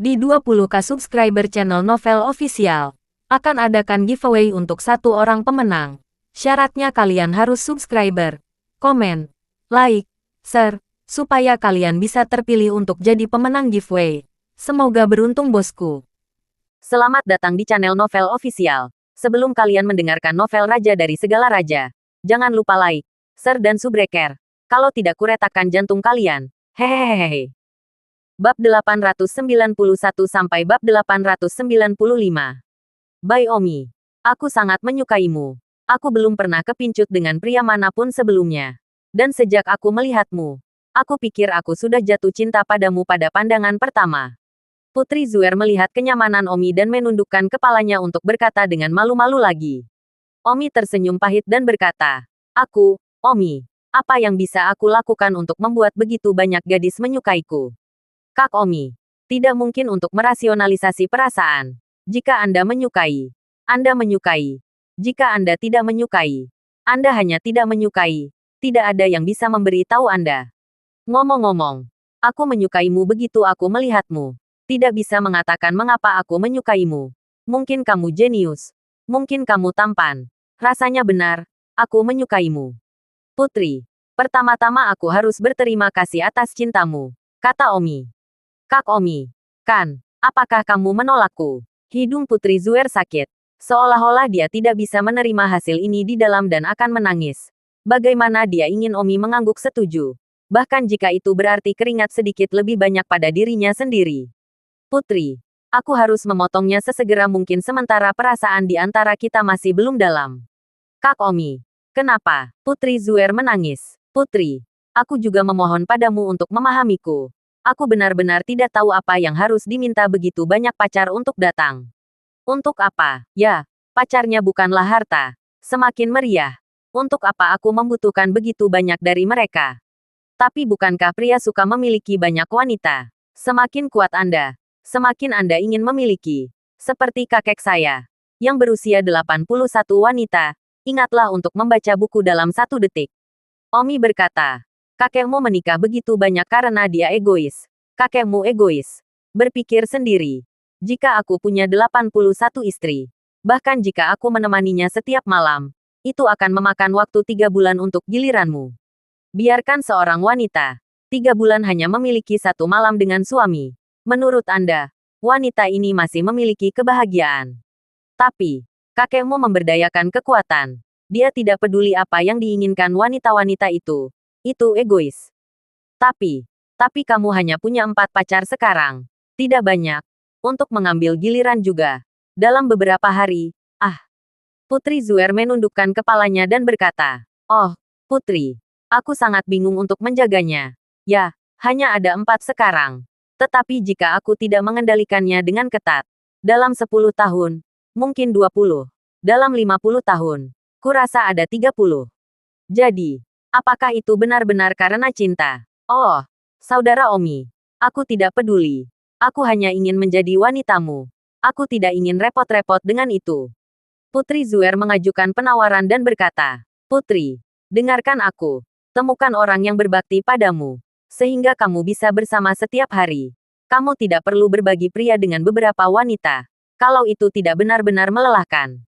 Di 20k subscriber channel Novel Official, akan adakan giveaway untuk satu orang pemenang. Syaratnya kalian harus subscriber, komen, like, share, supaya kalian bisa terpilih untuk jadi pemenang giveaway. Semoga beruntung bosku. Selamat datang di channel Novel Official. Sebelum kalian mendengarkan novel Raja dari Segala Raja, jangan lupa like, share dan subscribe. Kalau tidak kuretakan jantung kalian. Hehehehe. Bab 891 sampai bab 895. By Omi. Aku sangat menyukaimu. Aku belum pernah kepincut dengan pria manapun sebelumnya. Dan sejak aku melihatmu, aku pikir aku sudah jatuh cinta padamu pada pandangan pertama. Putri Zuer melihat kenyamanan Omi dan menundukkan kepalanya untuk berkata dengan malu-malu lagi. Omi tersenyum pahit dan berkata, Omi, apa yang bisa aku lakukan untuk membuat begitu banyak gadis menyukaiku? Kak Omi, tidak mungkin untuk merasionalisasi perasaan. Jika Anda menyukai, Anda menyukai. Jika Anda tidak menyukai, Anda hanya tidak menyukai. Tidak ada yang bisa memberi tahu Anda. Ngomong-ngomong, aku menyukaimu begitu aku melihatmu. Tidak bisa mengatakan mengapa aku menyukaimu. Mungkin kamu jenius. Mungkin kamu tampan. Rasanya benar, aku menyukaimu. Putri, pertama-tama aku harus berterima kasih atas cintamu, kata Omi. Kak Omi, kan, apakah kamu menolakku? Hidung Putri Zuer sakit. Seolah-olah dia tidak bisa menerima hasil ini di dalam dan akan menangis. Bagaimana dia ingin Omi mengangguk setuju? Bahkan jika itu berarti keringat sedikit lebih banyak pada dirinya sendiri. Putri, aku harus memotongnya sesegera mungkin sementara perasaan di antara kita masih belum dalam. Kak Omi, kenapa? Putri Zuer menangis. Putri, aku juga memohon padamu untuk memahamiku. Aku benar-benar tidak tahu apa yang harus diminta begitu banyak pacar untuk datang. Untuk apa? Ya, pacarnya bukanlah harta. Semakin meriah. Untuk apa aku membutuhkan begitu banyak dari mereka? Tapi bukankah pria suka memiliki banyak wanita? Semakin kuat Anda, semakin Anda ingin memiliki. Seperti kakek saya, yang berusia 81 wanita, ingatlah untuk membaca buku dalam 1 detik. Omi berkata, kakekmu menikah begitu banyak karena dia egois. Kakekmu egois. Berpikir sendiri. Jika aku punya 81 istri, bahkan jika aku menemaninya setiap malam, itu akan memakan waktu 3 bulan untuk giliranmu. Biarkan seorang wanita 3 bulan hanya memiliki 1 malam dengan suami. Menurut Anda, wanita ini masih memiliki kebahagiaan. Tapi, kakekmu memberdayakan kekuatan. Dia tidak peduli apa yang diinginkan wanita-wanita itu. Itu egois. Tapi kamu hanya punya 4 pacar sekarang. Tidak banyak. Untuk mengambil giliran juga. Dalam beberapa hari, Putri Zuer menundukkan kepalanya dan berkata, oh, Putri, aku sangat bingung untuk menjaganya. Ya, hanya ada 4 sekarang. Tetapi jika aku tidak mengendalikannya dengan ketat, dalam 10 tahun, mungkin 20, dalam 50 tahun, kurasa ada 30. Jadi, apakah itu benar-benar karena cinta? Oh, saudara Omi, aku tidak peduli. Aku hanya ingin menjadi wanitamu. Aku tidak ingin repot-repot dengan itu. Putri Zuer mengajukan penawaran dan berkata, Putri, dengarkan aku. Temukan orang yang berbakti padamu, sehingga kamu bisa bersama setiap hari. Kamu tidak perlu berbagi pria dengan beberapa wanita, kalau itu tidak benar-benar melelahkan.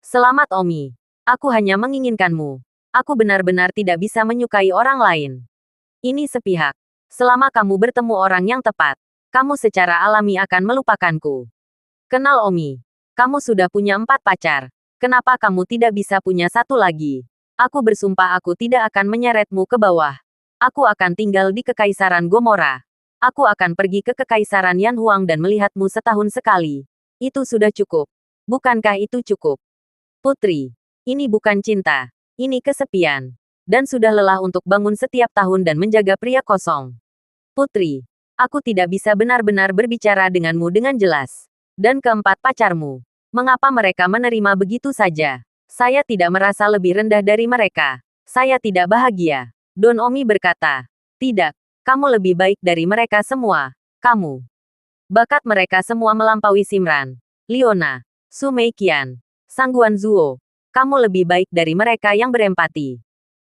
Selamat Omi. Aku hanya menginginkanmu. Aku benar-benar tidak bisa menyukai orang lain. Ini sepihak. Selama kamu bertemu orang yang tepat, kamu secara alami akan melupakanku. Kenal Omi. Kamu sudah punya 4 pacar. Kenapa kamu tidak bisa punya 1 lagi? Aku bersumpah aku tidak akan menyeretmu ke bawah. Aku akan tinggal di Kekaisaran Gomora. Aku akan pergi ke Kekaisaran Yanhuang dan melihatmu setahun sekali. Itu sudah cukup. Bukankah itu cukup? Putri, ini bukan cinta. Ini kesepian. Dan sudah lelah untuk bangun setiap tahun dan menjaga pria kosong. Putri, aku tidak bisa benar-benar berbicara denganmu dengan jelas. Dan keempat pacarmu, mengapa mereka menerima begitu saja? Saya tidak merasa lebih rendah dari mereka. Saya tidak bahagia. Don Omi berkata, tidak, kamu lebih baik dari mereka semua. Kamu. Bakat mereka semua melampaui Simran, Liona, Su Meiqian, Sangguan Zuo. Kamu lebih baik dari mereka yang berempati.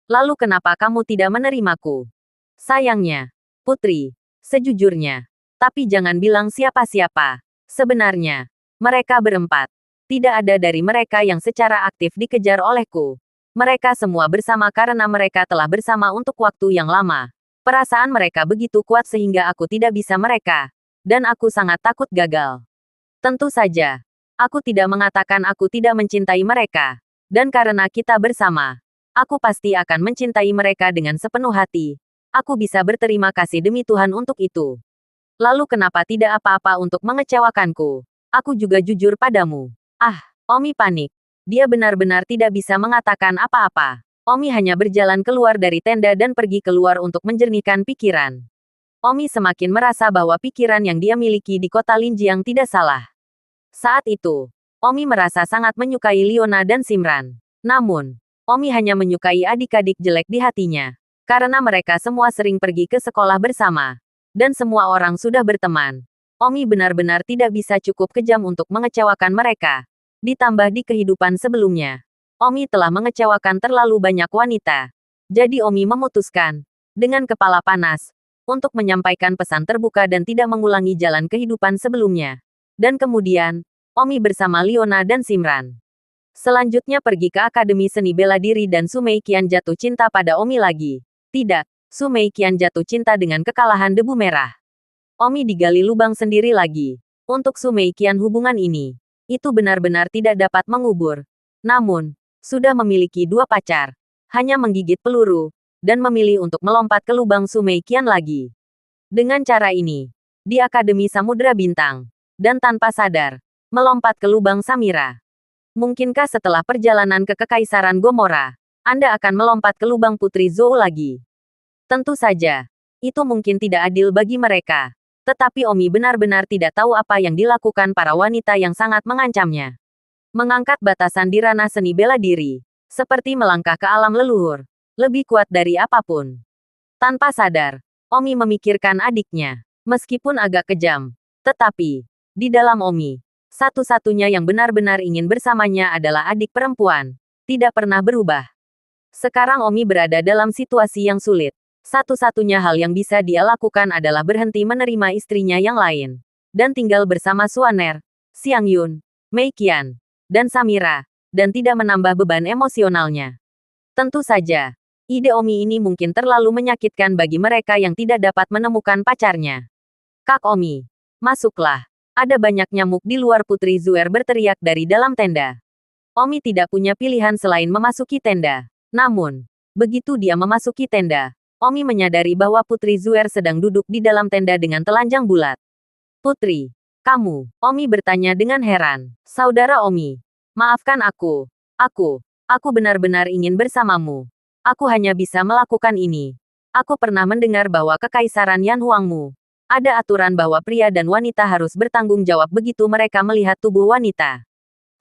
Lalu kenapa kamu tidak menerimaku? Sayangnya, Putri, sejujurnya, Tapi jangan bilang siapa-siapa. Sebenarnya, mereka berempat. Tidak ada dari mereka yang secara aktif dikejar olehku. Mereka semua bersama karena mereka telah bersama untuk waktu yang lama. Perasaan mereka begitu kuat sehingga aku tidak bisa mereka. Dan aku sangat takut gagal. Tentu saja. Aku tidak mengatakan aku tidak mencintai mereka. Dan karena kita bersama, aku pasti akan mencintai mereka dengan sepenuh hati. Aku bisa berterima kasih demi Tuhan untuk itu. Lalu kenapa tidak apa-apa untuk mengecewakanku? Aku juga jujur padamu. Ah, Omi panik. Dia benar-benar tidak bisa mengatakan apa-apa. Omi hanya berjalan keluar dari tenda dan pergi keluar untuk menjernihkan pikiran. Omi semakin merasa bahwa pikiran yang dia miliki di kota Linjiang tidak salah. Saat itu, Omi merasa sangat menyukai Liona dan Simran. Namun, Omi hanya menyukai adik-adik jelek di hatinya. Karena mereka semua sering pergi ke sekolah bersama. Dan semua orang sudah berteman. Omi benar-benar tidak bisa cukup kejam untuk mengecewakan mereka. Ditambah di kehidupan sebelumnya, Omi telah mengecewakan terlalu banyak wanita. Jadi Omi memutuskan, dengan kepala panas, untuk menyampaikan pesan terbuka dan tidak mengulangi jalan kehidupan sebelumnya. Dan kemudian, Omi bersama Liona dan Simran. Selanjutnya pergi ke Akademi Seni Bela Diri dan Sumei Qian jatuh cinta pada Omi lagi. Tidak, Sumei Qian jatuh cinta dengan kekalahan debu merah. Omi digali lubang sendiri lagi. Untuk Sumei Qian hubungan ini, itu benar-benar tidak dapat mengubur. Namun, sudah memiliki dua pacar. Hanya menggigit peluru, dan memilih untuk melompat ke lubang Sumei Qian lagi. Dengan cara ini, di Akademi Samudra Bintang, dan tanpa sadar, melompat ke lubang Samira. Mungkinkah setelah perjalanan ke Kekaisaran Gomora, Anda akan melompat ke lubang Putri Zhou lagi? Tentu saja, itu mungkin tidak adil bagi mereka. Tetapi Omi benar-benar tidak tahu apa yang dilakukan para wanita yang sangat mengancamnya. Mengangkat batasan di ranah seni bela diri, seperti melangkah ke alam leluhur, lebih kuat dari apapun. Tanpa sadar, Omi memikirkan adiknya, meskipun agak kejam. Tetapi, di dalam Omi, satu-satunya yang benar-benar ingin bersamanya adalah adik perempuan. Tidak pernah berubah. Sekarang Omi berada dalam situasi yang sulit. Satu-satunya hal yang bisa dia lakukan adalah berhenti menerima istrinya yang lain. Dan tinggal bersama Suaner, Xiang Yun, Mei Qian, dan Samira. Dan tidak menambah beban emosionalnya. Tentu saja, ide Omi ini mungkin terlalu menyakitkan bagi mereka yang tidak dapat menemukan pacarnya. Kak Omi, masuklah. Ada banyak nyamuk di luar. Putri Zuer berteriak dari dalam tenda. Omi tidak punya pilihan selain memasuki tenda. Namun, begitu dia memasuki tenda, Omi menyadari bahwa Putri Zuer sedang duduk di dalam tenda dengan telanjang bulat. Putri, kamu, Omi bertanya dengan heran. Saudara Omi, maafkan aku. Aku benar-benar ingin bersamamu. Aku hanya bisa melakukan ini. Aku pernah mendengar bahwa Kekaisaran Yan Huangmu ada aturan bahwa pria dan wanita harus bertanggung jawab begitu mereka melihat tubuh wanita.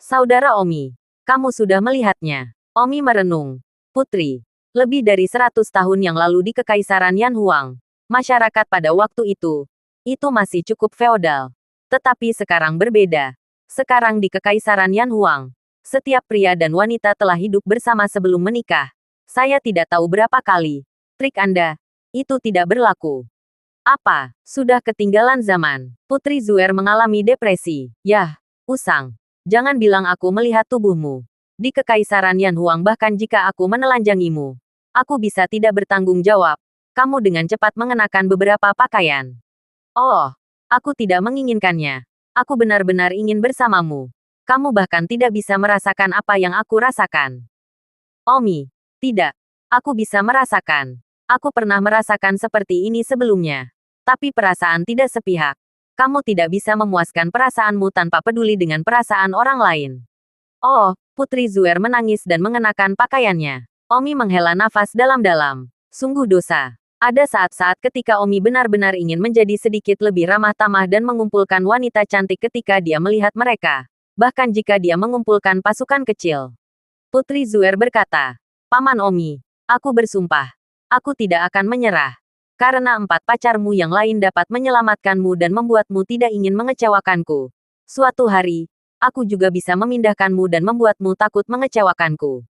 Saudara Omi, kamu sudah melihatnya. Omi merenung. Putri, lebih dari 100 tahun yang lalu di Kekaisaran Yan Huang, masyarakat pada waktu itu masih cukup feodal. Tetapi sekarang berbeda. Sekarang di Kekaisaran Yan Huang, setiap pria dan wanita telah hidup bersama sebelum menikah. Saya tidak tahu berapa kali. Trik Anda, itu tidak berlaku. Apa? Sudah ketinggalan zaman. Putri Zuer mengalami depresi. Yah, usang. Jangan bilang aku melihat tubuhmu. Di Kekaisaran Yan Huang bahkan jika aku menelanjangimu, aku bisa tidak bertanggung jawab. Kamu dengan cepat mengenakan beberapa pakaian. Oh, aku tidak menginginkannya. Aku benar-benar ingin bersamamu. Kamu bahkan tidak bisa merasakan apa yang aku rasakan. Omi, tidak. Aku bisa merasakan. Aku pernah merasakan seperti ini sebelumnya. Tapi perasaan tidak sepihak. Kamu tidak bisa memuaskan perasaanmu tanpa peduli dengan perasaan orang lain. Oh, Putri Zuer menangis dan mengenakan pakaiannya. Omi menghela nafas dalam-dalam. Sungguh dosa. Ada saat-saat ketika Omi benar-benar ingin menjadi sedikit lebih ramah tamah dan mengumpulkan wanita cantik ketika dia melihat mereka. Bahkan jika dia mengumpulkan pasukan kecil. Putri Zuer berkata, Paman Omi, aku bersumpah. Aku tidak akan menyerah. Karena 4 pacarmu yang lain dapat menyelamatkanmu dan membuatmu tidak ingin mengecewakanku. Suatu hari, aku juga bisa memindahkanmu dan membuatmu takut mengecewakanku.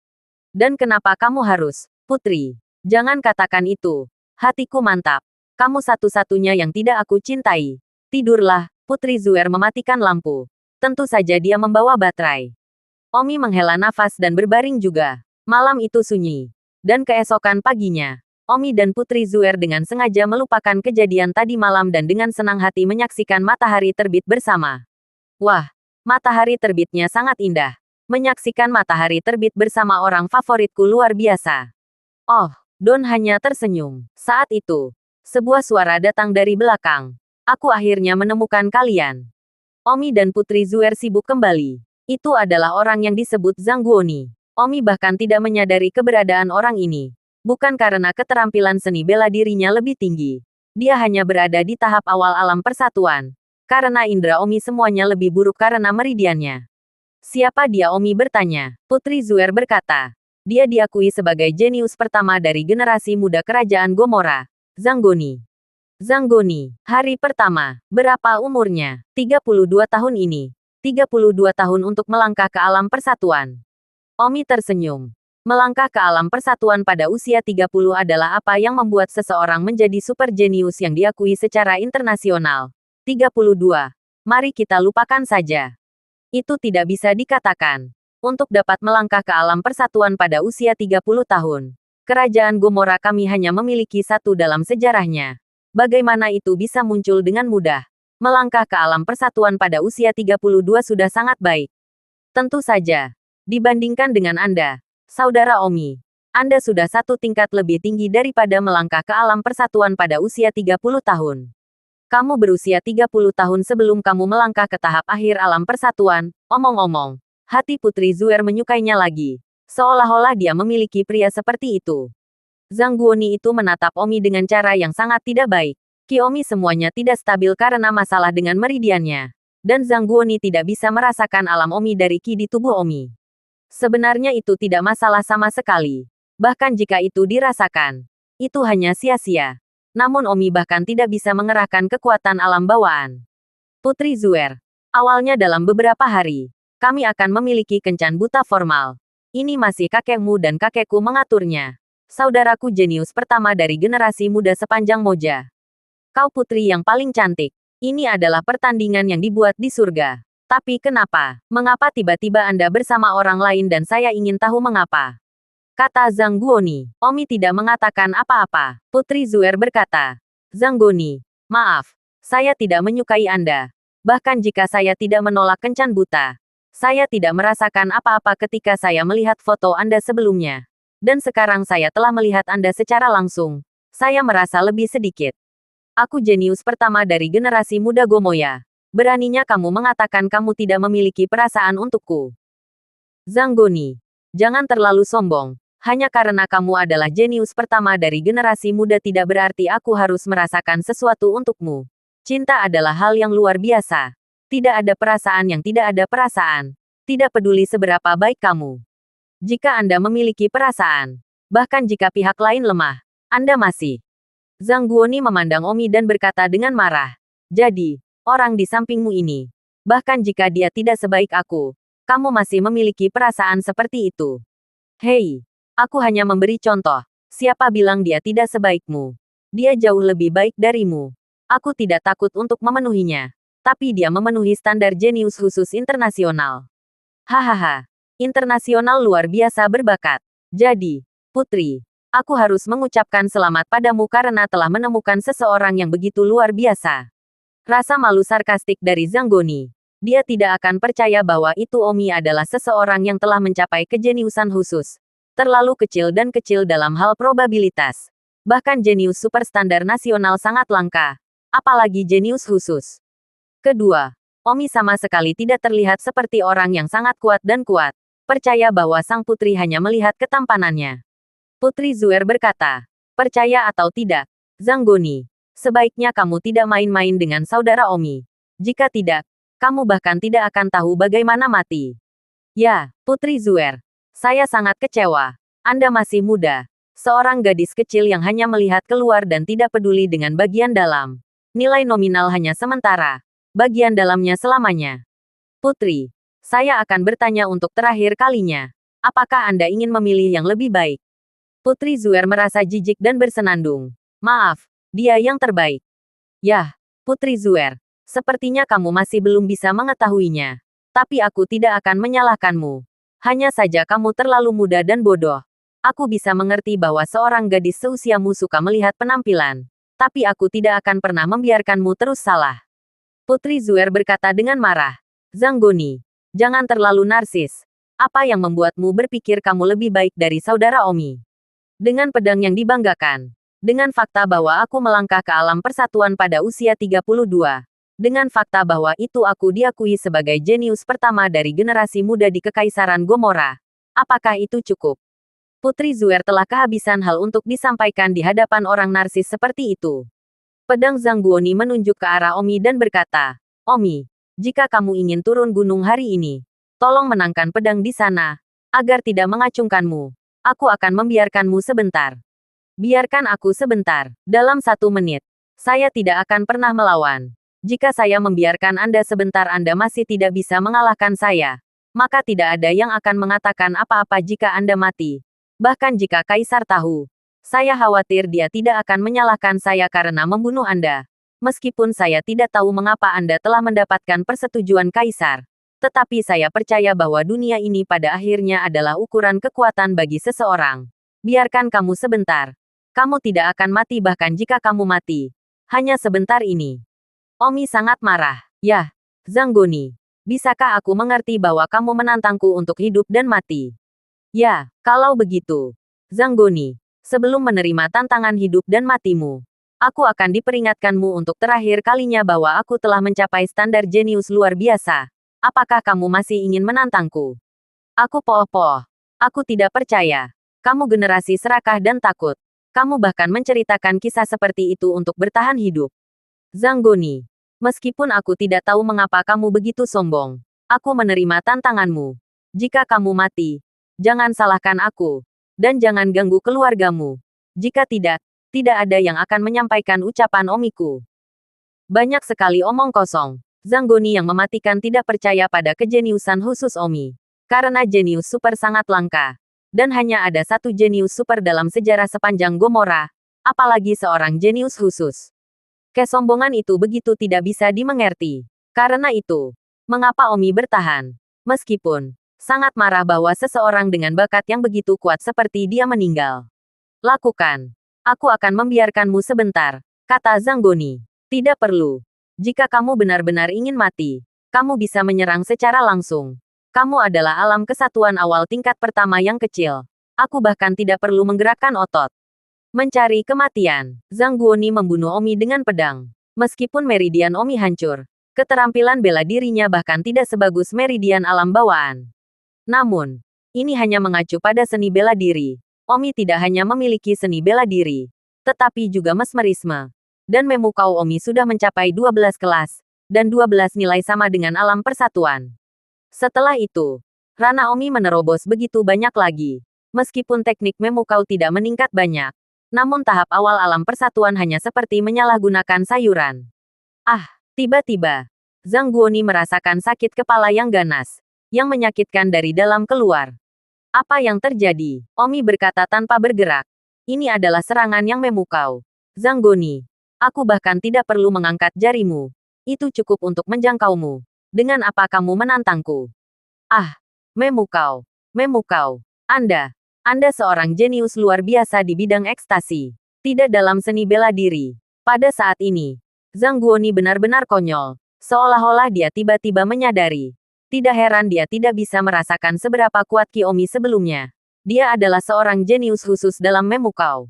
Dan kenapa kamu harus, Putri? Jangan katakan itu. Hatiku mantap. Kamu satu-satunya yang tidak aku cintai. Tidurlah, Putri Zuer mematikan lampu. Tentu saja dia membawa baterai. Omi menghela nafas dan berbaring juga. Malam itu sunyi. Dan keesokan paginya, Omi dan Putri Zuer dengan sengaja melupakan kejadian tadi malam dan dengan senang hati menyaksikan matahari terbit bersama. Wah, matahari terbitnya sangat indah. Menyaksikan matahari terbit bersama orang favoritku luar biasa. Oh, Don hanya tersenyum. Saat itu, sebuah suara datang dari belakang. Aku akhirnya menemukan kalian. Omi dan Putri Zuer sibuk kembali. Itu adalah orang yang disebut Zhang Guoni. Omi bahkan tidak menyadari keberadaan orang ini. Bukan karena keterampilan seni bela dirinya lebih tinggi. Dia hanya berada di tahap awal alam persatuan. Karena indera Omi semuanya lebih buruk karena meridiannya. Siapa dia? Omi bertanya. Putri Zuer berkata. Dia diakui sebagai jenius pertama dari generasi muda kerajaan Gomora. Zhang Guoni. Zhang Guoni, hari pertama. Berapa umurnya? 32 tahun ini. 32 tahun untuk melangkah ke alam persatuan. Omi tersenyum. Melangkah ke alam persatuan pada usia 30 adalah apa yang membuat seseorang menjadi super jenius yang diakui secara internasional. 32. Mari kita lupakan saja. Itu tidak bisa dikatakan. Untuk dapat melangkah ke alam persatuan pada usia 30 tahun. Kerajaan Gomora kami hanya memiliki satu dalam sejarahnya. Bagaimana itu bisa muncul dengan mudah? Melangkah ke alam persatuan pada usia 32 sudah sangat baik. Tentu saja. Dibandingkan dengan Anda, Saudara Omi, Anda sudah satu tingkat lebih tinggi daripada melangkah ke alam persatuan pada usia 30 tahun. Kamu berusia 30 tahun sebelum kamu melangkah ke tahap akhir alam persatuan. Omong-omong, hati Putri Zuer menyukainya lagi. Seolah-olah dia memiliki pria seperti itu. Zhang Guoni itu menatap Omi dengan cara yang sangat tidak baik. Omi semuanya tidak stabil karena masalah dengan meridiannya. Dan Zhang Guoni tidak bisa merasakan alam Omi dari Qi di tubuh Omi. Sebenarnya itu tidak masalah sama sekali. Bahkan jika itu dirasakan, itu hanya sia-sia. Namun Omi bahkan tidak bisa mengerahkan kekuatan alam bawaan. Putri Zuer, awalnya dalam beberapa hari, kami akan memiliki kencan buta formal. Ini masih kakekmu dan kakekku mengaturnya. Saudaraku jenius pertama dari generasi muda sepanjang Moja. Kau putri yang paling cantik. Ini adalah pertandingan yang dibuat di surga. Tapi kenapa? Mengapa tiba-tiba Anda bersama orang lain dan saya ingin tahu mengapa? Kata Zhang Guoni. Omi tidak mengatakan apa-apa. Putri Zuer berkata. Zhang Guoni, maaf. Saya tidak menyukai Anda. Bahkan jika saya tidak menolak kencan buta. Saya tidak merasakan apa-apa ketika saya melihat foto Anda sebelumnya. Dan sekarang saya telah melihat Anda secara langsung. Saya merasa lebih sedikit. Aku jenius pertama dari generasi muda Gomoya. Beraninya kamu mengatakan kamu tidak memiliki perasaan untukku. Zhang Guoni, jangan terlalu sombong. Hanya karena kamu adalah jenius pertama dari generasi muda tidak berarti aku harus merasakan sesuatu untukmu. Cinta adalah hal yang luar biasa. Tidak ada perasaan yang tidak ada perasaan. Tidak peduli seberapa baik kamu. Jika Anda memiliki perasaan, bahkan jika pihak lain lemah, Anda masih. Zhang Guoni memandang Omi dan berkata dengan marah. Jadi, orang di sampingmu ini, bahkan jika dia tidak sebaik aku, kamu masih memiliki perasaan seperti itu. Hei, aku hanya memberi contoh. Siapa bilang dia tidak sebaikmu? Dia jauh lebih baik darimu. Aku tidak takut untuk memenuhinya. Tapi dia memenuhi standar jenius khusus internasional. Hahaha. Internasional luar biasa berbakat. Jadi, Putri, aku harus mengucapkan selamat padamu karena telah menemukan seseorang yang begitu luar biasa. Rasa malu sarkastik dari Zhang Guoni. Dia tidak akan percaya bahwa itu Omi adalah seseorang yang telah mencapai kejeniusan khusus. Terlalu kecil dan kecil dalam hal probabilitas. Bahkan jenius superstandar nasional sangat langka. Apalagi jenius khusus. Kedua, Omi sama sekali tidak terlihat seperti orang yang sangat kuat dan kuat. Percaya bahwa sang putri hanya melihat ketampanannya. Putri Zuer berkata, percaya atau tidak, Zhang Guoni, sebaiknya kamu tidak main-main dengan saudara Omi. Jika tidak, kamu bahkan tidak akan tahu bagaimana mati. Ya, Putri Zuer, saya sangat kecewa. Anda masih muda. Seorang gadis kecil yang hanya melihat keluar dan tidak peduli dengan bagian dalam. Nilai nominal hanya sementara. Bagian dalamnya selamanya. Putri, saya akan bertanya untuk terakhir kalinya. Apakah Anda ingin memilih yang lebih baik? Putri Zuer merasa jijik dan bersenandung. Maaf, dia yang terbaik. Yah, Putri Zuer. Sepertinya kamu masih belum bisa mengetahuinya. Tapi aku tidak akan menyalahkanmu. Hanya saja kamu terlalu muda dan bodoh. Aku bisa mengerti bahwa seorang gadis seusiamu suka melihat penampilan. Tapi aku tidak akan pernah membiarkanmu terus salah. Putri Zuer berkata dengan marah. Zanggoni, jangan terlalu narsis. Apa yang membuatmu berpikir kamu lebih baik dari saudara Omi? Dengan pedang yang dibanggakan. Dengan fakta bahwa aku melangkah ke alam persatuan pada usia 32. Dengan fakta bahwa itu aku diakui sebagai jenius pertama dari generasi muda di Kekaisaran Gomora. Apakah itu cukup? Putri Zuer telah kehabisan hal untuk disampaikan di hadapan orang narsis seperti itu. Pedang Zangguoni menunjuk ke arah Omi dan berkata, Omi, jika kamu ingin turun gunung hari ini, tolong menangkan pedang di sana, agar tidak mengacungkanmu. Aku akan membiarkanmu sebentar. Biarkan aku sebentar, dalam 1 menit. Saya tidak akan pernah melawan. Jika saya membiarkan Anda sebentar Anda masih tidak bisa mengalahkan saya. Maka tidak ada yang akan mengatakan apa-apa jika Anda mati. Bahkan jika Kaisar tahu. Saya khawatir dia tidak akan menyalahkan saya karena membunuh Anda. Meskipun saya tidak tahu mengapa Anda telah mendapatkan persetujuan Kaisar. Tetapi saya percaya bahwa dunia ini pada akhirnya adalah ukuran kekuatan bagi seseorang. Biarkan kamu sebentar. Kamu tidak akan mati bahkan jika kamu mati. Hanya sebentar ini. Omi sangat marah. Yah, Zanggoni. Bisakah aku mengerti bahwa kamu menantangku untuk hidup dan mati? Ya, kalau begitu. Zanggoni, sebelum menerima tantangan hidup dan matimu, aku akan diperingatkanmu untuk terakhir kalinya bahwa aku telah mencapai standar jenius luar biasa. Apakah kamu masih ingin menantangku? Aku poh-poh. Aku tidak percaya. Kamu generasi serakah dan takut. Kamu bahkan menceritakan kisah seperti itu untuk bertahan hidup. Zanggoni, meskipun aku tidak tahu mengapa kamu begitu sombong, aku menerima tantanganmu. Jika kamu mati, jangan salahkan aku. Dan jangan ganggu keluargamu. Jika tidak, tidak ada yang akan menyampaikan ucapan Omiku. Banyak sekali omong kosong. Zanggoni yang mematikan tidak percaya pada kejeniusan khusus Omi. Karena jenius super sangat langka. Dan hanya ada satu jenius super dalam sejarah sepanjang Gomora. Apalagi seorang jenius khusus. Kesombongan itu begitu tidak bisa dimengerti. Karena itu, mengapa Omi bertahan? Meskipun sangat marah bahwa seseorang dengan bakat yang begitu kuat seperti dia meninggal. Lakukan. Aku akan membiarkanmu sebentar, kata Zanggoni. Tidak perlu. Jika kamu benar-benar ingin mati, kamu bisa menyerang secara langsung. Kamu adalah alam kesatuan awal tingkat pertama yang kecil. Aku bahkan tidak perlu menggerakkan otot. Mencari kematian. Zanggoni membunuh Omi dengan pedang. Meskipun meridian Omi hancur, keterampilan bela dirinya bahkan tidak sebagus meridian alam bawaan. Namun, ini hanya mengacu pada seni bela diri. Omi tidak hanya memiliki seni bela diri, tetapi juga mesmerisme. Dan memukau Omi sudah mencapai 12 kelas, dan 12 nilai sama dengan alam persatuan. Setelah itu, Rana Omi menerobos begitu banyak lagi. Meskipun teknik memukau tidak meningkat banyak, namun tahap awal alam persatuan hanya seperti menyalahgunakan sayuran. Ah, tiba-tiba, Zanggoni merasakan sakit kepala yang ganas, yang menyakitkan dari dalam keluar. Apa yang terjadi? Omi berkata tanpa bergerak. Ini adalah serangan yang memukau. Zanggoni, aku bahkan tidak perlu mengangkat jarimu. Itu cukup untuk menjangkaumu. Dengan apa kamu menantangku? Ah, memukau. Memukau. Anda seorang jenius luar biasa di bidang ekstasi. Tidak dalam seni bela diri. Pada saat ini, Zanggoni benar-benar konyol. Seolah-olah dia tiba-tiba menyadari. Tidak heran dia tidak bisa merasakan seberapa kuat Ki Omi sebelumnya. Dia adalah seorang jenius khusus dalam memukau.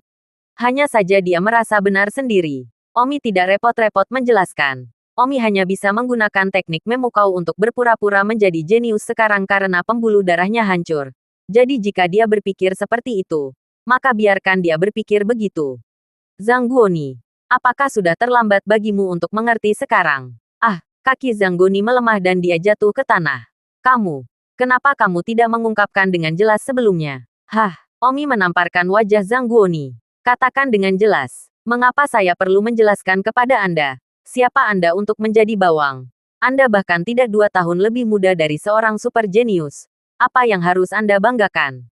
Hanya saja dia merasa benar sendiri. Omi tidak repot-repot menjelaskan. Omi hanya bisa menggunakan teknik memukau untuk berpura-pura menjadi jenius sekarang karena pembuluh darahnya hancur. Jadi jika dia berpikir seperti itu, maka biarkan dia berpikir begitu. Zanggoni, apakah sudah terlambat bagimu untuk mengerti sekarang? Ah, kaki Zanggoni melemah dan dia jatuh ke tanah. Kenapa kamu tidak mengungkapkan dengan jelas sebelumnya? Hah, Omi menamparkan wajah Zanggoni. Katakan dengan jelas, mengapa saya perlu menjelaskan kepada Anda? Siapa Anda untuk menjadi bawang? Anda bahkan tidak 2 tahun lebih muda dari seorang super jenius. Apa yang harus Anda banggakan?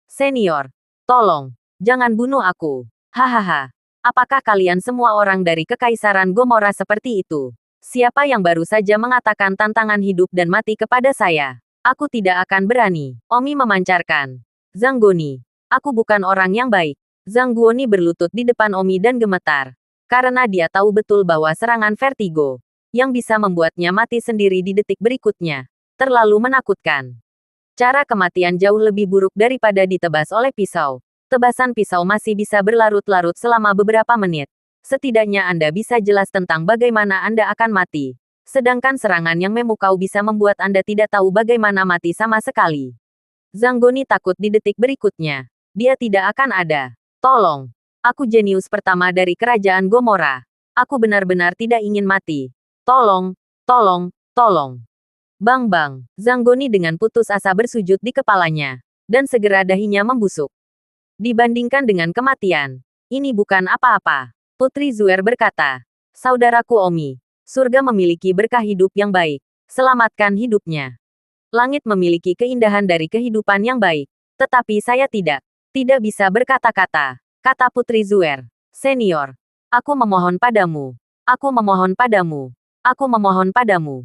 Senior, tolong, jangan bunuh aku. Hahaha. Apakah kalian semua orang dari Kekaisaran Gomora seperti itu? Siapa yang baru saja mengatakan tantangan hidup dan mati kepada saya? Aku tidak akan berani. Omi memancarkan. Zhang Guoni, aku bukan orang yang baik. Zhang Guoni berlutut di depan Omi dan gemetar. Karena dia tahu betul bahwa serangan vertigo yang bisa membuatnya mati sendiri di detik berikutnya terlalu menakutkan. Cara kematian jauh lebih buruk daripada ditebas oleh pisau. Tebasan pisau masih bisa berlarut-larut selama beberapa menit. Setidaknya Anda bisa jelas tentang bagaimana Anda akan mati. Sedangkan serangan yang memukau bisa membuat Anda tidak tahu bagaimana mati sama sekali. Zhang Guoni takut di detik berikutnya. Dia tidak akan ada. Tolong. Aku jenius pertama dari kerajaan Gomora. Aku benar-benar tidak ingin mati. Tolong, tolong, tolong. Bang-bang, Zhang Guoni dengan putus asa bersujud di kepalanya. Dan segera dahinya membusuk. Dibandingkan dengan kematian, ini bukan apa-apa. Putri Zuer berkata, saudaraku Omi, surga memiliki berkah hidup yang baik. Selamatkan hidupnya. Langit memiliki keindahan dari kehidupan yang baik. Tetapi saya tidak. Tidak bisa berkata-kata. Kata Putri Zuer. Senior. Aku memohon padamu. Aku memohon padamu. Aku memohon padamu.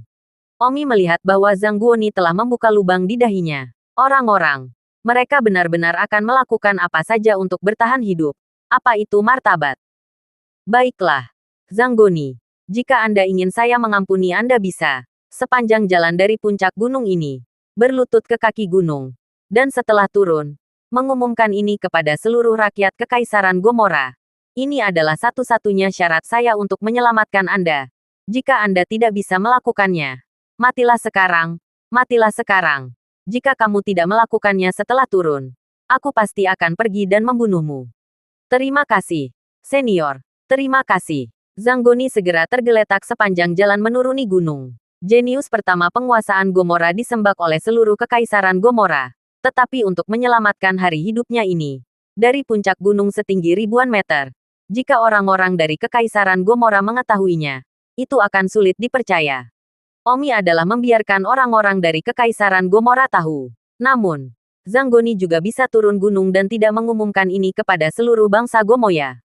Omi melihat bahwa Zhang Guoni telah membuka lubang di dahinya. Orang-orang. Mereka benar-benar akan melakukan apa saja untuk bertahan hidup. Apa itu martabat? Baiklah. Zhang Guoni. Jika Anda ingin saya mengampuni Anda bisa. Sepanjang jalan dari puncak gunung ini. Berlutut ke kaki gunung. Dan setelah turun. Mengumumkan ini kepada seluruh rakyat Kekaisaran Gomora. Ini adalah satu-satunya syarat saya untuk menyelamatkan Anda. Jika Anda tidak bisa melakukannya. Matilah sekarang. Matilah sekarang. Jika kamu tidak melakukannya setelah turun, aku pasti akan pergi dan membunuhmu. Terima kasih, senior. Terima kasih. Zhang Guoni segera tergeletak sepanjang jalan menuruni gunung. Jenius pertama penguasaan Gomora disembah oleh seluruh kekaisaran Gomora. Tetapi untuk menyelamatkan hari hidupnya ini, dari puncak gunung setinggi ribuan meter, jika orang-orang dari kekaisaran Gomora mengetahuinya, itu akan sulit dipercaya. Omi adalah membiarkan orang-orang dari Kekaisaran Gomora tahu. Namun, Zhang Guoni juga bisa turun gunung dan tidak mengumumkan ini kepada seluruh bangsa Gomoya.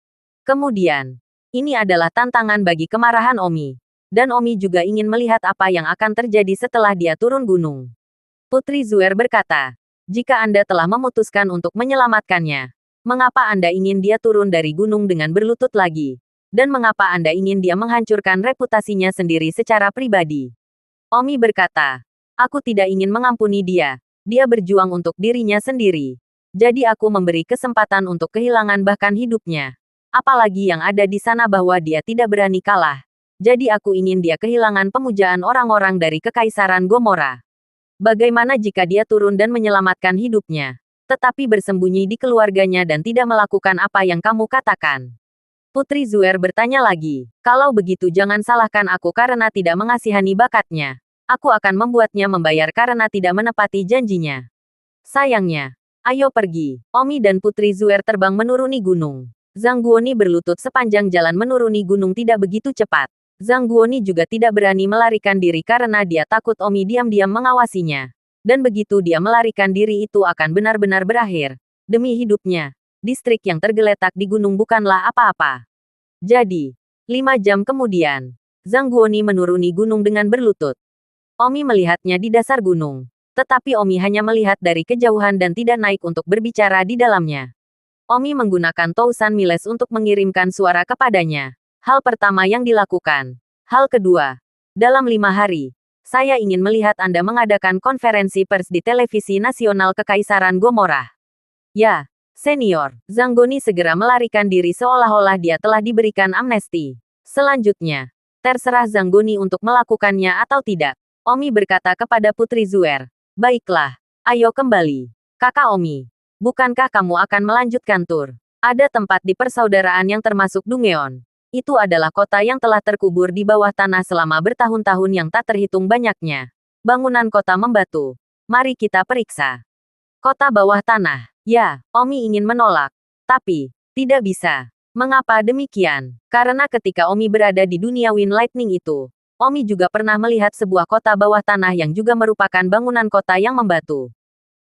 Kemudian, ini adalah tantangan bagi kemarahan Omi. Dan Omi juga ingin melihat apa yang akan terjadi setelah dia turun gunung. Putri Zuer berkata, jika Anda telah memutuskan untuk menyelamatkannya, mengapa Anda ingin dia turun dari gunung dengan berlutut lagi? Dan mengapa Anda ingin dia menghancurkan reputasinya sendiri secara pribadi? Omi berkata, aku tidak ingin mengampuni dia. Dia berjuang untuk dirinya sendiri. Jadi aku memberi kesempatan untuk kehilangan bahkan hidupnya. Apalagi yang ada di sana bahwa dia tidak berani kalah. Jadi aku ingin dia kehilangan pemujaan orang-orang dari Kekaisaran Gomora. Bagaimana jika dia turun dan menyelamatkan hidupnya, tetapi bersembunyi di keluarganya dan tidak melakukan apa yang kamu katakan? Putri Zuer bertanya lagi, kalau begitu jangan salahkan aku karena tidak mengasihani bakatnya. Aku akan membuatnya membayar karena tidak menepati janjinya. Sayangnya, ayo pergi. Omi dan Putri Zuer terbang menuruni gunung. Zhang Guoni berlutut sepanjang jalan menuruni gunung tidak begitu cepat. Zhang Guoni juga tidak berani melarikan diri karena dia takut Omi diam-diam mengawasinya. Dan begitu dia melarikan diri itu akan benar-benar berakhir. Demi hidupnya. Distrik yang tergeletak di gunung bukanlah apa-apa. Jadi, 5 jam kemudian, Zhang Guoni menuruni gunung dengan berlutut. Omi melihatnya di dasar gunung. Tetapi Omi hanya melihat dari kejauhan dan tidak naik untuk berbicara di dalamnya. Omi menggunakan Tousan Miles untuk mengirimkan suara kepadanya. Hal pertama yang dilakukan. Hal kedua. Dalam 5 hari, saya ingin melihat Anda mengadakan konferensi pers di televisi nasional Kekaisaran Gomora. Ya. Senior, Zhang Guoni segera melarikan diri seolah-olah dia telah diberikan amnesti. Selanjutnya, terserah Zhang Guoni untuk melakukannya atau tidak. Omi berkata kepada Putri Zuer, baiklah, ayo kembali. Kakak Omi, bukankah kamu akan melanjutkan tur? Ada tempat di persaudaraan yang termasuk Dungeon. Itu adalah kota yang telah terkubur di bawah tanah selama bertahun-tahun yang tak terhitung banyaknya. Bangunan kota membatu. Mari kita periksa. Kota bawah tanah. Ya, Omi ingin menolak. Tapi, tidak bisa. Mengapa demikian? Karena ketika Omi berada di dunia Wind Lightning itu, Omi juga pernah melihat sebuah kota bawah tanah yang juga merupakan bangunan kota yang membatu.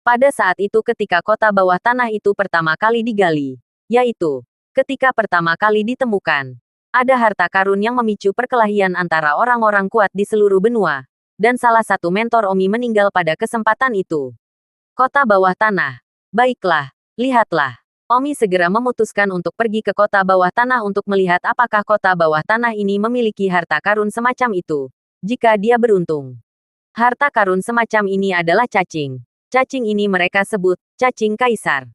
Pada saat itu ketika kota bawah tanah itu pertama kali digali, yaitu, ketika pertama kali ditemukan, Ada harta karun yang memicu perkelahian antara orang-orang kuat di seluruh benua. Dan salah satu mentor Omi meninggal pada kesempatan itu. Kota bawah tanah. Baiklah, lihatlah. Omi segera memutuskan untuk pergi ke kota bawah tanah untuk melihat apakah kota bawah tanah ini memiliki harta karun semacam itu. Jika dia beruntung. Harta karun semacam ini adalah cacing. Cacing ini mereka sebut cacing kaisar.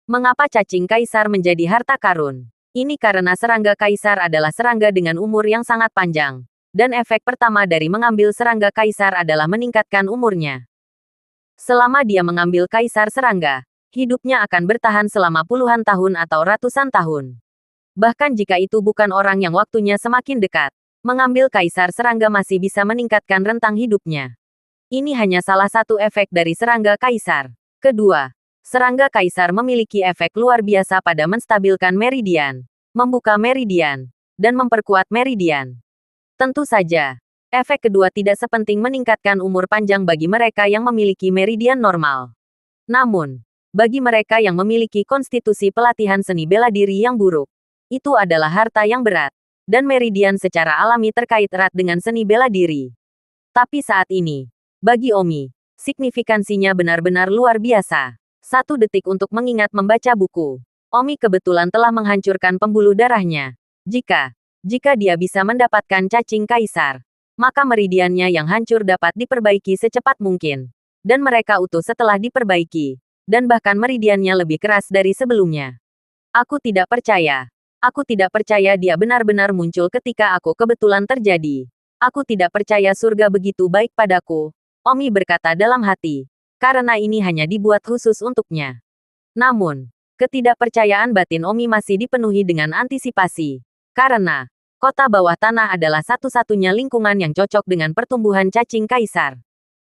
Mengapa cacing kaisar menjadi harta karun? Ini karena serangga kaisar adalah serangga dengan umur yang sangat panjang. Dan efek pertama dari mengambil serangga kaisar adalah meningkatkan umurnya. Selama dia mengambil kaisar serangga, hidupnya akan bertahan selama puluhan tahun atau ratusan tahun. Bahkan jika itu bukan orang yang waktunya semakin dekat, mengambil kaisar serangga masih bisa meningkatkan rentang hidupnya. Ini hanya salah satu efek dari serangga kaisar. Kedua, serangga kaisar memiliki efek luar biasa pada menstabilkan meridian, membuka meridian, dan memperkuat meridian. Tentu saja, efek kedua tidak sepenting meningkatkan umur panjang bagi mereka yang memiliki meridian normal. Namun, bagi mereka yang memiliki konstitusi pelatihan seni bela diri yang buruk, itu adalah harta yang berat, dan meridian secara alami terkait erat dengan seni bela diri. Tapi saat ini, bagi Omi, signifikansinya benar-benar luar biasa. 1 detik untuk mengingat membaca buku. Omi kebetulan telah menghancurkan pembuluh darahnya. Jika dia bisa mendapatkan cacing kaisar, maka meridiannya yang hancur dapat diperbaiki secepat mungkin. Dan mereka utuh setelah diperbaiki. Dan bahkan meridiannya lebih keras dari sebelumnya. Aku tidak percaya. Aku tidak percaya dia benar-benar muncul ketika aku kebetulan terjadi. Aku tidak percaya surga begitu baik padaku, Omi berkata dalam hati. Karena ini hanya dibuat khusus untuknya. Namun, ketidakpercayaan batin Omi masih dipenuhi dengan antisipasi. Karena, kota bawah tanah adalah satu-satunya lingkungan yang cocok dengan pertumbuhan cacing kaisar.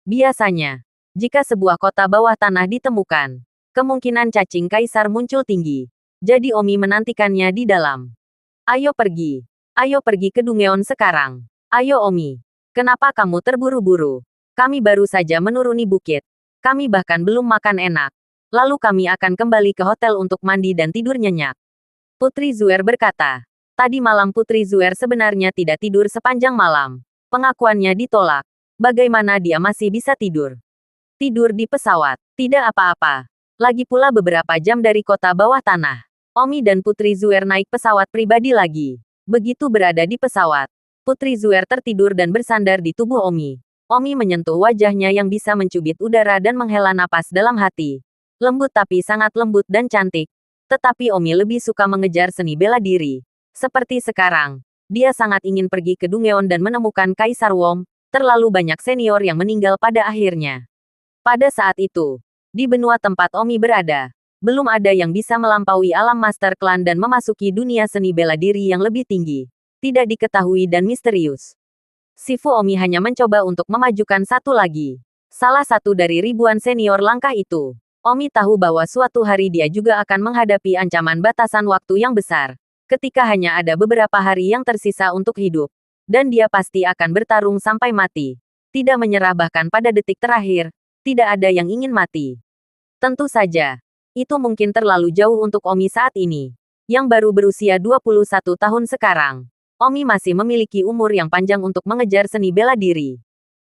Biasanya, jika sebuah kota bawah tanah ditemukan, kemungkinan cacing kaisar muncul tinggi. Jadi Omi menantikannya di dalam. Ayo pergi ke Dungeon sekarang. Ayo Omi. Kenapa kamu terburu-buru? Kami baru saja menuruni bukit. Kami bahkan belum makan enak. Lalu kami akan kembali ke hotel untuk mandi dan tidur nyenyak. Putri Zuer berkata. Tadi malam Putri Zuer sebenarnya tidak tidur sepanjang malam. Pengakuannya ditolak. Bagaimana dia masih bisa tidur? Tidur di pesawat. Tidak apa-apa. Lagi pula beberapa jam dari kota bawah tanah. Omi dan Putri Zuer naik pesawat pribadi lagi. Begitu berada di pesawat, Putri Zuer tertidur dan bersandar di tubuh Omi. Omi menyentuh wajahnya yang bisa mencubit udara dan menghela napas dalam hati. Lembut tapi sangat lembut dan cantik. Tetapi Omi lebih suka mengejar seni bela diri. Seperti sekarang, dia sangat ingin pergi ke Dungeon dan menemukan Kaisar Wom. Terlalu banyak senior yang meninggal pada akhirnya. Pada saat itu, di benua tempat Omi berada, belum ada yang bisa melampaui alam Master Clan dan memasuki dunia seni bela diri yang lebih tinggi. Tidak diketahui dan misterius. Sifu Omi hanya mencoba untuk memajukan satu lagi. Salah satu dari ribuan senior langkah itu. Omi tahu bahwa suatu hari dia juga akan menghadapi ancaman batasan waktu yang besar. Ketika hanya ada beberapa hari yang tersisa untuk hidup. Dan dia pasti akan bertarung sampai mati. Tidak menyerah bahkan pada detik terakhir. Tidak ada yang ingin mati. Tentu saja, itu mungkin terlalu jauh untuk Omi saat ini. Yang baru berusia 21 tahun sekarang. Omi masih memiliki umur yang panjang untuk mengejar seni bela diri.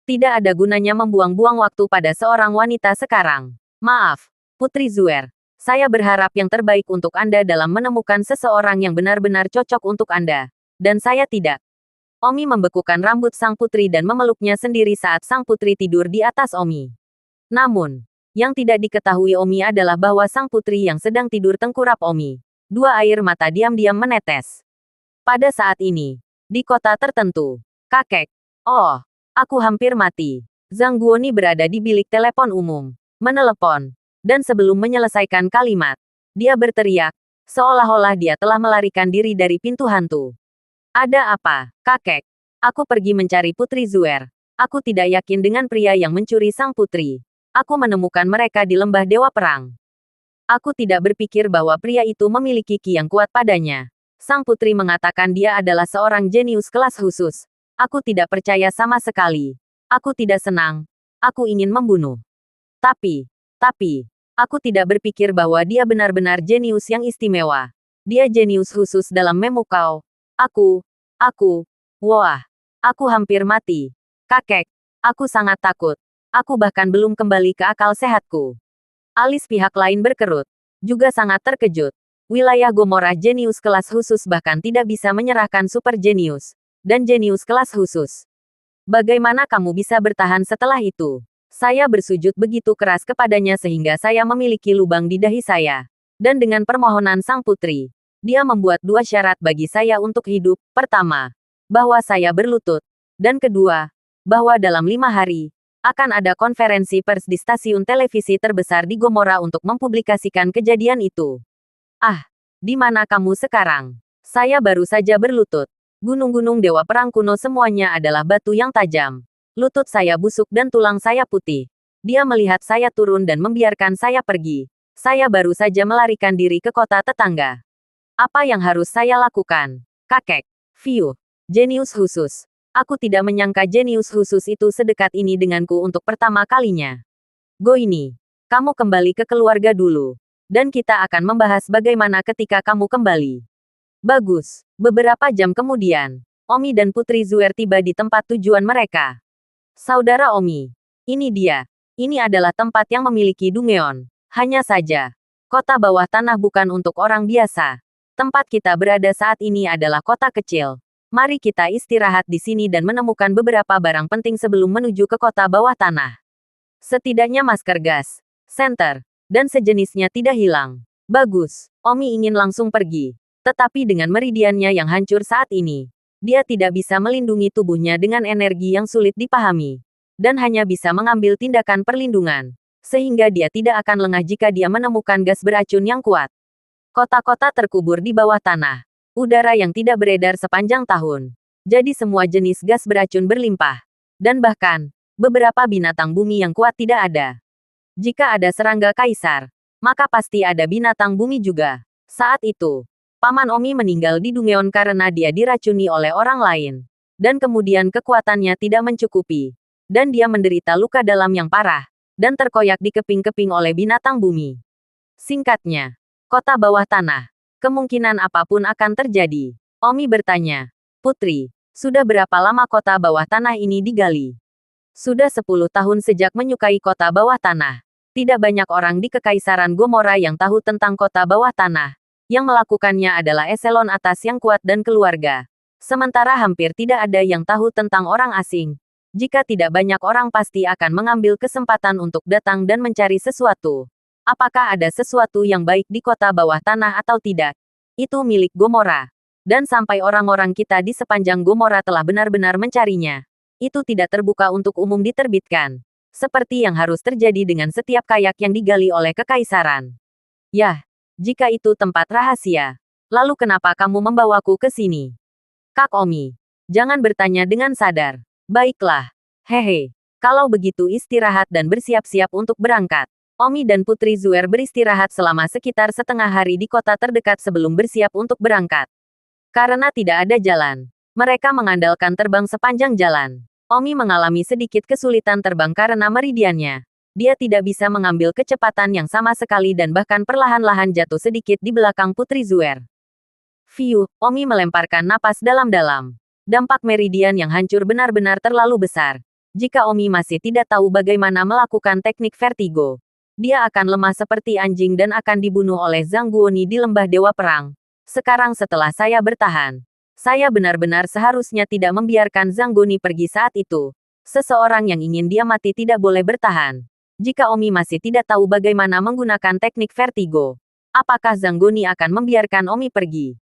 Tidak ada gunanya membuang-buang waktu pada seorang wanita sekarang. Maaf, Putri Zuer. Saya berharap yang terbaik untuk Anda dalam menemukan seseorang yang benar-benar cocok untuk Anda. Dan saya tidak. Omi membekukan rambut sang putri dan memeluknya sendiri saat sang putri tidur di atas Omi. Namun, yang tidak diketahui Omi adalah bahwa sang putri yang sedang tidur tengkurap Omi. 2 air mata diam-diam menetes. Pada saat ini, di kota tertentu, kakek. Oh, aku hampir mati. Zhang Guoni berada di bilik telepon umum. Menelepon. Dan sebelum menyelesaikan kalimat, dia berteriak. Seolah-olah dia telah melarikan diri dari pintu hantu. Ada apa, kakek? Aku pergi mencari Putri Zuer. Aku tidak yakin dengan pria yang mencuri sang putri. Aku menemukan mereka di lembah Dewa Perang. Aku tidak berpikir bahwa pria itu memiliki ki yang kuat padanya. Sang putri mengatakan dia adalah seorang jenius kelas khusus. Aku tidak percaya sama sekali. Aku tidak senang. Aku ingin membunuh. Tapi, aku tidak berpikir bahwa dia benar-benar jenius yang istimewa. Dia jenius khusus dalam memukau. Wah, aku hampir mati. Kakek, aku sangat takut. Aku bahkan belum kembali ke akal sehatku. Alis pihak lain berkerut. Juga sangat terkejut. Wilayah Gomorrah jenius kelas khusus bahkan tidak bisa menyerahkan super jenius. Dan jenius kelas khusus. Bagaimana kamu bisa bertahan setelah itu? Saya bersujud begitu keras kepadanya sehingga saya memiliki lubang di dahi saya. Dan dengan permohonan sang putri, dia membuat 2 syarat bagi saya untuk hidup. Pertama, bahwa saya berlutut. Dan kedua, bahwa dalam 5 hari, akan ada konferensi pers di stasiun televisi terbesar di Gomorrah untuk mempublikasikan kejadian itu. Ah, di mana kamu sekarang? Saya baru saja berlutut. Gunung-gunung dewa perang kuno semuanya adalah batu yang tajam. Lutut saya busuk dan tulang saya putih. Dia melihat saya turun dan membiarkan saya pergi. Saya baru saja melarikan diri ke kota tetangga. Apa yang harus saya lakukan? Kakek. Fiuh. Jenius khusus. Aku tidak menyangka jenius khusus itu sedekat ini denganku untuk pertama kalinya. Go ini. Kamu kembali ke keluarga dulu. Dan kita akan membahas bagaimana ketika kamu kembali. Bagus. Beberapa jam kemudian, Omi dan Putri Zuer tiba di tempat tujuan mereka. Saudara Omi. Ini dia. Ini adalah tempat yang memiliki Dungeon. Hanya saja, kota bawah tanah bukan untuk orang biasa. Tempat kita berada saat ini adalah kota kecil. Mari kita istirahat di sini dan menemukan beberapa barang penting sebelum menuju ke kota bawah tanah. Setidaknya masker gas, senter, dan sejenisnya tidak hilang. Bagus, Omi ingin langsung pergi. Tetapi dengan meridiannya yang hancur saat ini, dia tidak bisa melindungi tubuhnya dengan energi yang sulit dipahami. Dan hanya bisa mengambil tindakan perlindungan. Sehingga dia tidak akan lengah jika dia menemukan gas beracun yang kuat. Kota-kota terkubur di bawah tanah. Udara yang tidak beredar sepanjang tahun. Jadi semua jenis gas beracun berlimpah. Dan bahkan, beberapa binatang bumi yang kuat tidak ada. Jika ada serangga kaisar, maka pasti ada binatang bumi juga. Saat itu, Paman Omi meninggal di Dungeon karena dia diracuni oleh orang lain. Dan kemudian kekuatannya tidak mencukupi. Dan dia menderita luka dalam yang parah. Dan terkoyak di keping-keping oleh binatang bumi. Singkatnya, kota bawah tanah. Kemungkinan apapun akan terjadi. Omi bertanya, Putri, sudah berapa lama kota bawah tanah ini digali? Sudah 10 tahun sejak menyukai kota bawah tanah. Tidak banyak orang di Kekaisaran Gomorrah yang tahu tentang kota bawah tanah. Yang melakukannya adalah eselon atas yang kuat dan keluarga. Sementara hampir tidak ada yang tahu tentang orang asing. Jika tidak banyak orang pasti akan mengambil kesempatan untuk datang dan mencari sesuatu. Apakah ada sesuatu yang baik di kota bawah tanah atau tidak? Itu milik Gomorrah. Dan sampai orang-orang kita di sepanjang Gomorrah telah benar-benar mencarinya. Itu tidak terbuka untuk umum diterbitkan. Seperti yang harus terjadi dengan setiap kayak yang digali oleh kekaisaran. Yah, jika itu tempat rahasia, lalu kenapa kamu membawaku ke sini? Kak Omi, jangan bertanya dengan sadar. Baiklah. Hehe. Kalau begitu istirahat dan bersiap-siap untuk berangkat. Omi dan Putri Zuer beristirahat selama sekitar setengah hari di kota terdekat sebelum bersiap untuk berangkat. Karena tidak ada jalan, mereka mengandalkan terbang sepanjang jalan. Omi mengalami sedikit kesulitan terbang karena meridiannya. Dia tidak bisa mengambil kecepatan yang sama sekali dan bahkan perlahan-lahan jatuh sedikit di belakang Putri Zuer. Fiuh, Omi melemparkan napas dalam-dalam. Dampak meridian yang hancur benar-benar terlalu besar. Jika Omi masih tidak tahu bagaimana melakukan teknik vertigo, dia akan lemah seperti anjing dan akan dibunuh oleh Zhang Guoni di lembah Dewa Perang. Sekarang setelah saya bertahan, saya benar-benar seharusnya tidak membiarkan Zhang Guoni pergi saat itu. Seseorang yang ingin dia mati tidak boleh bertahan. Jika Omi masih tidak tahu bagaimana menggunakan teknik vertigo, apakah Zhang Guoni akan membiarkan Omi pergi?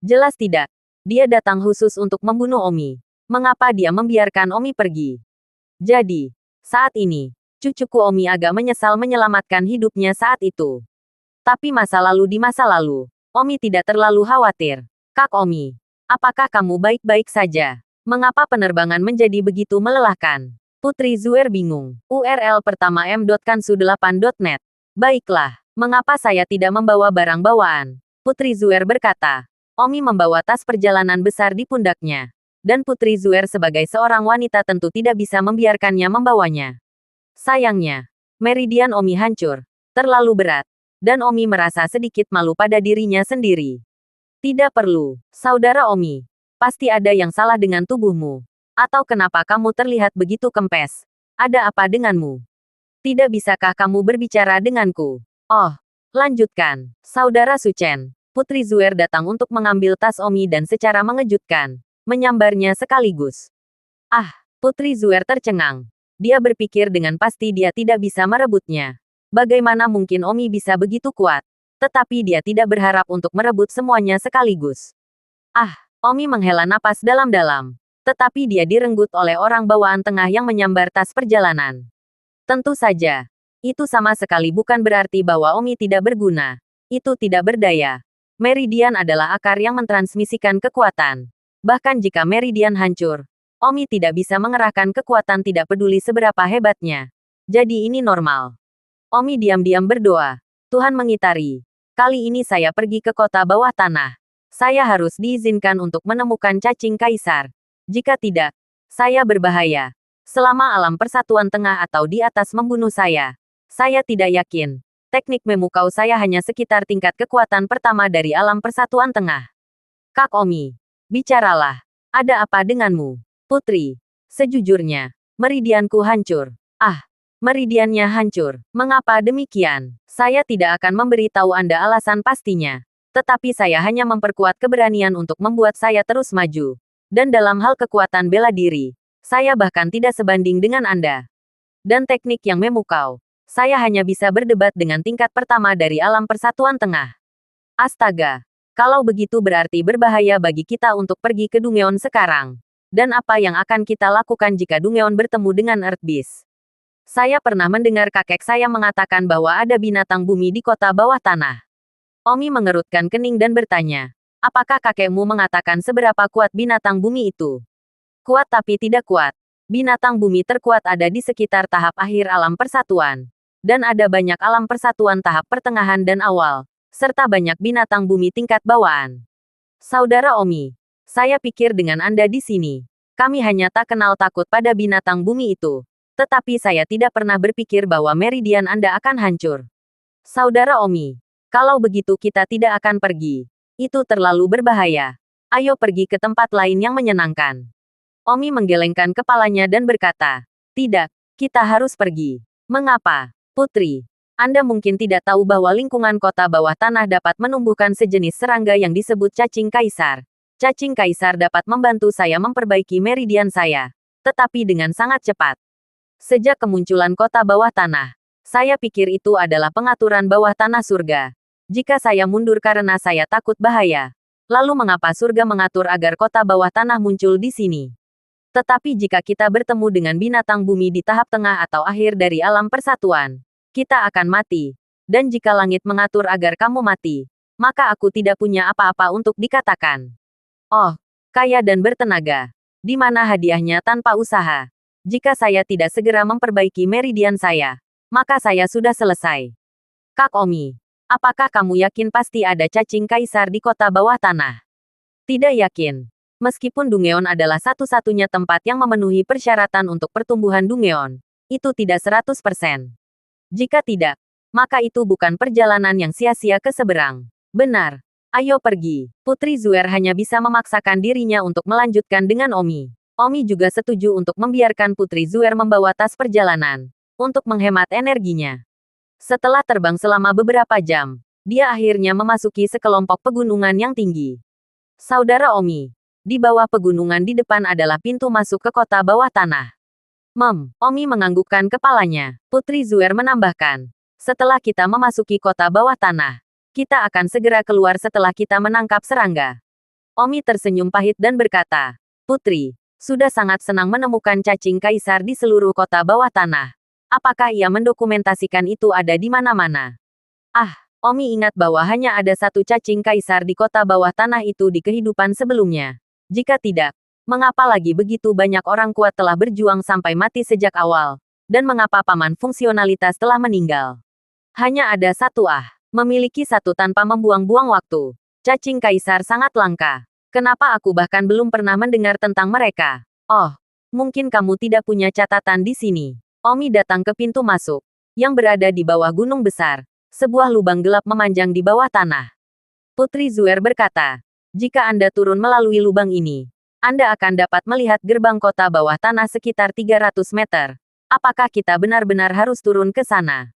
Jelas tidak. Dia datang khusus untuk membunuh Omi. Mengapa dia membiarkan Omi pergi? Jadi, saat ini, cucuku Omi agak menyesal menyelamatkan hidupnya saat itu. Tapi masa lalu di masa lalu, Omi tidak terlalu khawatir. Kak Omi, apakah kamu baik-baik saja? Mengapa penerbangan menjadi begitu melelahkan? Putri Zuer bingung. URL pertama m.kansu8.net. Baiklah, mengapa saya tidak membawa barang bawaan? Putri Zuer berkata. Omi membawa tas perjalanan besar di pundaknya. Dan Putri Zuer sebagai seorang wanita tentu tidak bisa membiarkannya membawanya. Sayangnya, meridian Omi hancur. Terlalu berat. Dan Omi merasa sedikit malu pada dirinya sendiri. Tidak perlu, saudara Omi. Pasti ada yang salah dengan tubuhmu. Atau kenapa kamu terlihat begitu kempes? Ada apa denganmu? Tidak bisakah kamu berbicara denganku? Oh, lanjutkan. Saudara Suchen, Putri Zuer datang untuk mengambil tas Omi dan secara mengejutkan, menyambarnya sekaligus. Ah, Putri Zuer tercengang. Dia berpikir dengan pasti dia tidak bisa merebutnya. Bagaimana mungkin Omi bisa begitu kuat? Tetapi dia tidak berharap untuk merebut semuanya sekaligus. Ah, Omi menghela napas dalam-dalam. Tetapi dia direnggut oleh orang bawaan tengah yang menyambar tas perjalanan. Tentu saja. Itu sama sekali bukan berarti bahwa Omi tidak berguna. Itu tidak berdaya. Meridian adalah akar yang mentransmisikan kekuatan. Bahkan jika Meridian hancur, Omi tidak bisa mengerahkan kekuatan tidak peduli seberapa hebatnya. Jadi ini normal. Omi diam-diam berdoa. Tuhan mengitari. Kali ini saya pergi ke kota bawah tanah. Saya harus diizinkan untuk menemukan cacing kaisar. Jika tidak, saya berbahaya. Selama alam persatuan tengah atau di atas membunuh saya tidak yakin. Teknik memukau saya hanya sekitar tingkat kekuatan pertama dari alam persatuan tengah. Kak Omi, bicaralah. Ada apa denganmu? Putri, sejujurnya, meridianku hancur. Ah, meridiannya hancur. Mengapa demikian? Saya tidak akan memberi tahu Anda alasan pastinya. Tetapi saya hanya memperkuat keberanian untuk membuat saya terus maju. Dan dalam hal kekuatan bela diri, saya bahkan tidak sebanding dengan Anda. Dan teknik yang memukau, saya hanya bisa berdebat dengan tingkat pertama dari alam persatuan tengah. Astaga, kalau begitu berarti berbahaya bagi kita untuk pergi ke Dungeon sekarang. Dan apa yang akan kita lakukan jika Dungeon bertemu dengan Earth Beast? Saya pernah mendengar kakek saya mengatakan bahwa ada binatang bumi di kota bawah tanah. Omi mengerutkan kening dan bertanya, apakah kakekmu mengatakan seberapa kuat binatang bumi itu? Kuat tapi tidak kuat. Binatang bumi terkuat ada di sekitar tahap akhir alam persatuan. Dan ada banyak alam persatuan tahap pertengahan dan awal, serta banyak binatang bumi tingkat bawaan. Saudara Omi, saya pikir dengan Anda di sini, kami hanya tak kenal takut pada binatang bumi itu. Tetapi saya tidak pernah berpikir bahwa meridian Anda akan hancur. Saudara Omi, kalau begitu kita tidak akan pergi. Itu terlalu berbahaya. Ayo pergi ke tempat lain yang menyenangkan. Omi menggelengkan kepalanya dan berkata, tidak, kita harus pergi. Mengapa? Putri, Anda mungkin tidak tahu bahwa lingkungan kota bawah tanah dapat menumbuhkan sejenis serangga yang disebut cacing kaisar. Cacing kaisar dapat membantu saya memperbaiki meridian saya, tetapi dengan sangat cepat. Sejak kemunculan kota bawah tanah, saya pikir itu adalah pengaturan bawah tanah surga. Jika saya mundur karena saya takut bahaya, lalu mengapa surga mengatur agar kota bawah tanah muncul di sini? Tetapi jika kita bertemu dengan binatang bumi di tahap tengah atau akhir dari alam persatuan, kita akan mati. Dan jika langit mengatur agar kamu mati, maka aku tidak punya apa-apa untuk dikatakan. Oh, kaya dan bertenaga. Di mana hadiahnya tanpa usaha? Jika saya tidak segera memperbaiki meridian saya, maka saya sudah selesai. Kak Omi, apakah kamu yakin pasti ada cacing kaisar di kota bawah tanah? Tidak yakin. Meskipun Dungeon adalah satu-satunya tempat yang memenuhi persyaratan untuk pertumbuhan Dungeon, itu tidak 100%. Jika tidak, maka itu bukan perjalanan yang sia-sia ke seberang. Benar. Ayo pergi. Putri Zuer hanya bisa memaksakan dirinya untuk melanjutkan dengan Omi. Omi juga setuju untuk membiarkan Putri Zuer membawa tas perjalanan, untuk menghemat energinya. Setelah terbang selama beberapa jam, dia akhirnya memasuki sekelompok pegunungan yang tinggi. Saudara Omi, di bawah pegunungan di depan adalah pintu masuk ke kota bawah tanah. Omi menganggukkan kepalanya. Putri Zuer menambahkan, setelah kita memasuki kota bawah tanah, kita akan segera keluar setelah kita menangkap serangga. Omi tersenyum pahit dan berkata, Putri, sudah sangat senang menemukan cacing kaisar di seluruh kota bawah tanah. Apakah ia mendokumentasikan itu ada di mana-mana? Ah, Omi ingat bahwa hanya ada satu cacing kaisar di kota bawah tanah itu di kehidupan sebelumnya. Jika tidak, mengapa lagi begitu banyak orang kuat telah berjuang sampai mati sejak awal? Dan mengapa paman fungsionalitas telah meninggal? Hanya ada satu memiliki satu tanpa membuang-buang waktu. Cacing kaisar sangat langka. Kenapa aku bahkan belum pernah mendengar tentang mereka? Oh, mungkin kamu tidak punya catatan di sini. Omi datang ke pintu masuk, yang berada di bawah gunung besar. Sebuah lubang gelap memanjang di bawah tanah. Putri Zuer berkata, jika Anda turun melalui lubang ini, Anda akan dapat melihat gerbang kota bawah tanah sekitar 300 meter. Apakah kita benar-benar harus turun ke sana?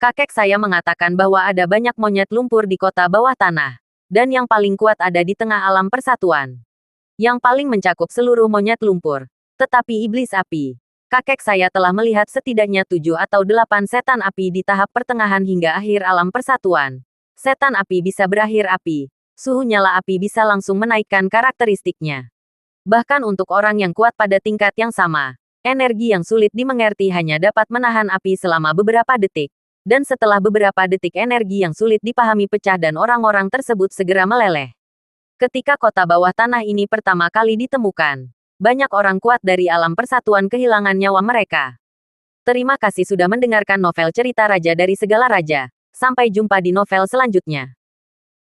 Kakek saya mengatakan bahwa ada banyak monyet lumpur di kota bawah tanah. Dan yang paling kuat ada di tengah alam persatuan. Yang paling mencakup seluruh monyet lumpur. Tetapi iblis api. Kakek saya telah melihat setidaknya 7 atau 8 setan api di tahap pertengahan hingga akhir alam persatuan. Setan api bisa berakhir api. Suhu nyala api bisa langsung menaikkan karakteristiknya. Bahkan untuk orang yang kuat pada tingkat yang sama, energi yang sulit dimengerti hanya dapat menahan api selama beberapa detik. Dan setelah beberapa detik energi yang sulit dipahami pecah dan orang-orang tersebut segera meleleh. Ketika kota bawah tanah ini pertama kali ditemukan, banyak orang kuat dari alam persatuan kehilangan nyawa mereka. Terima kasih sudah mendengarkan novel cerita Raja dari Segala Raja. Sampai jumpa di novel selanjutnya.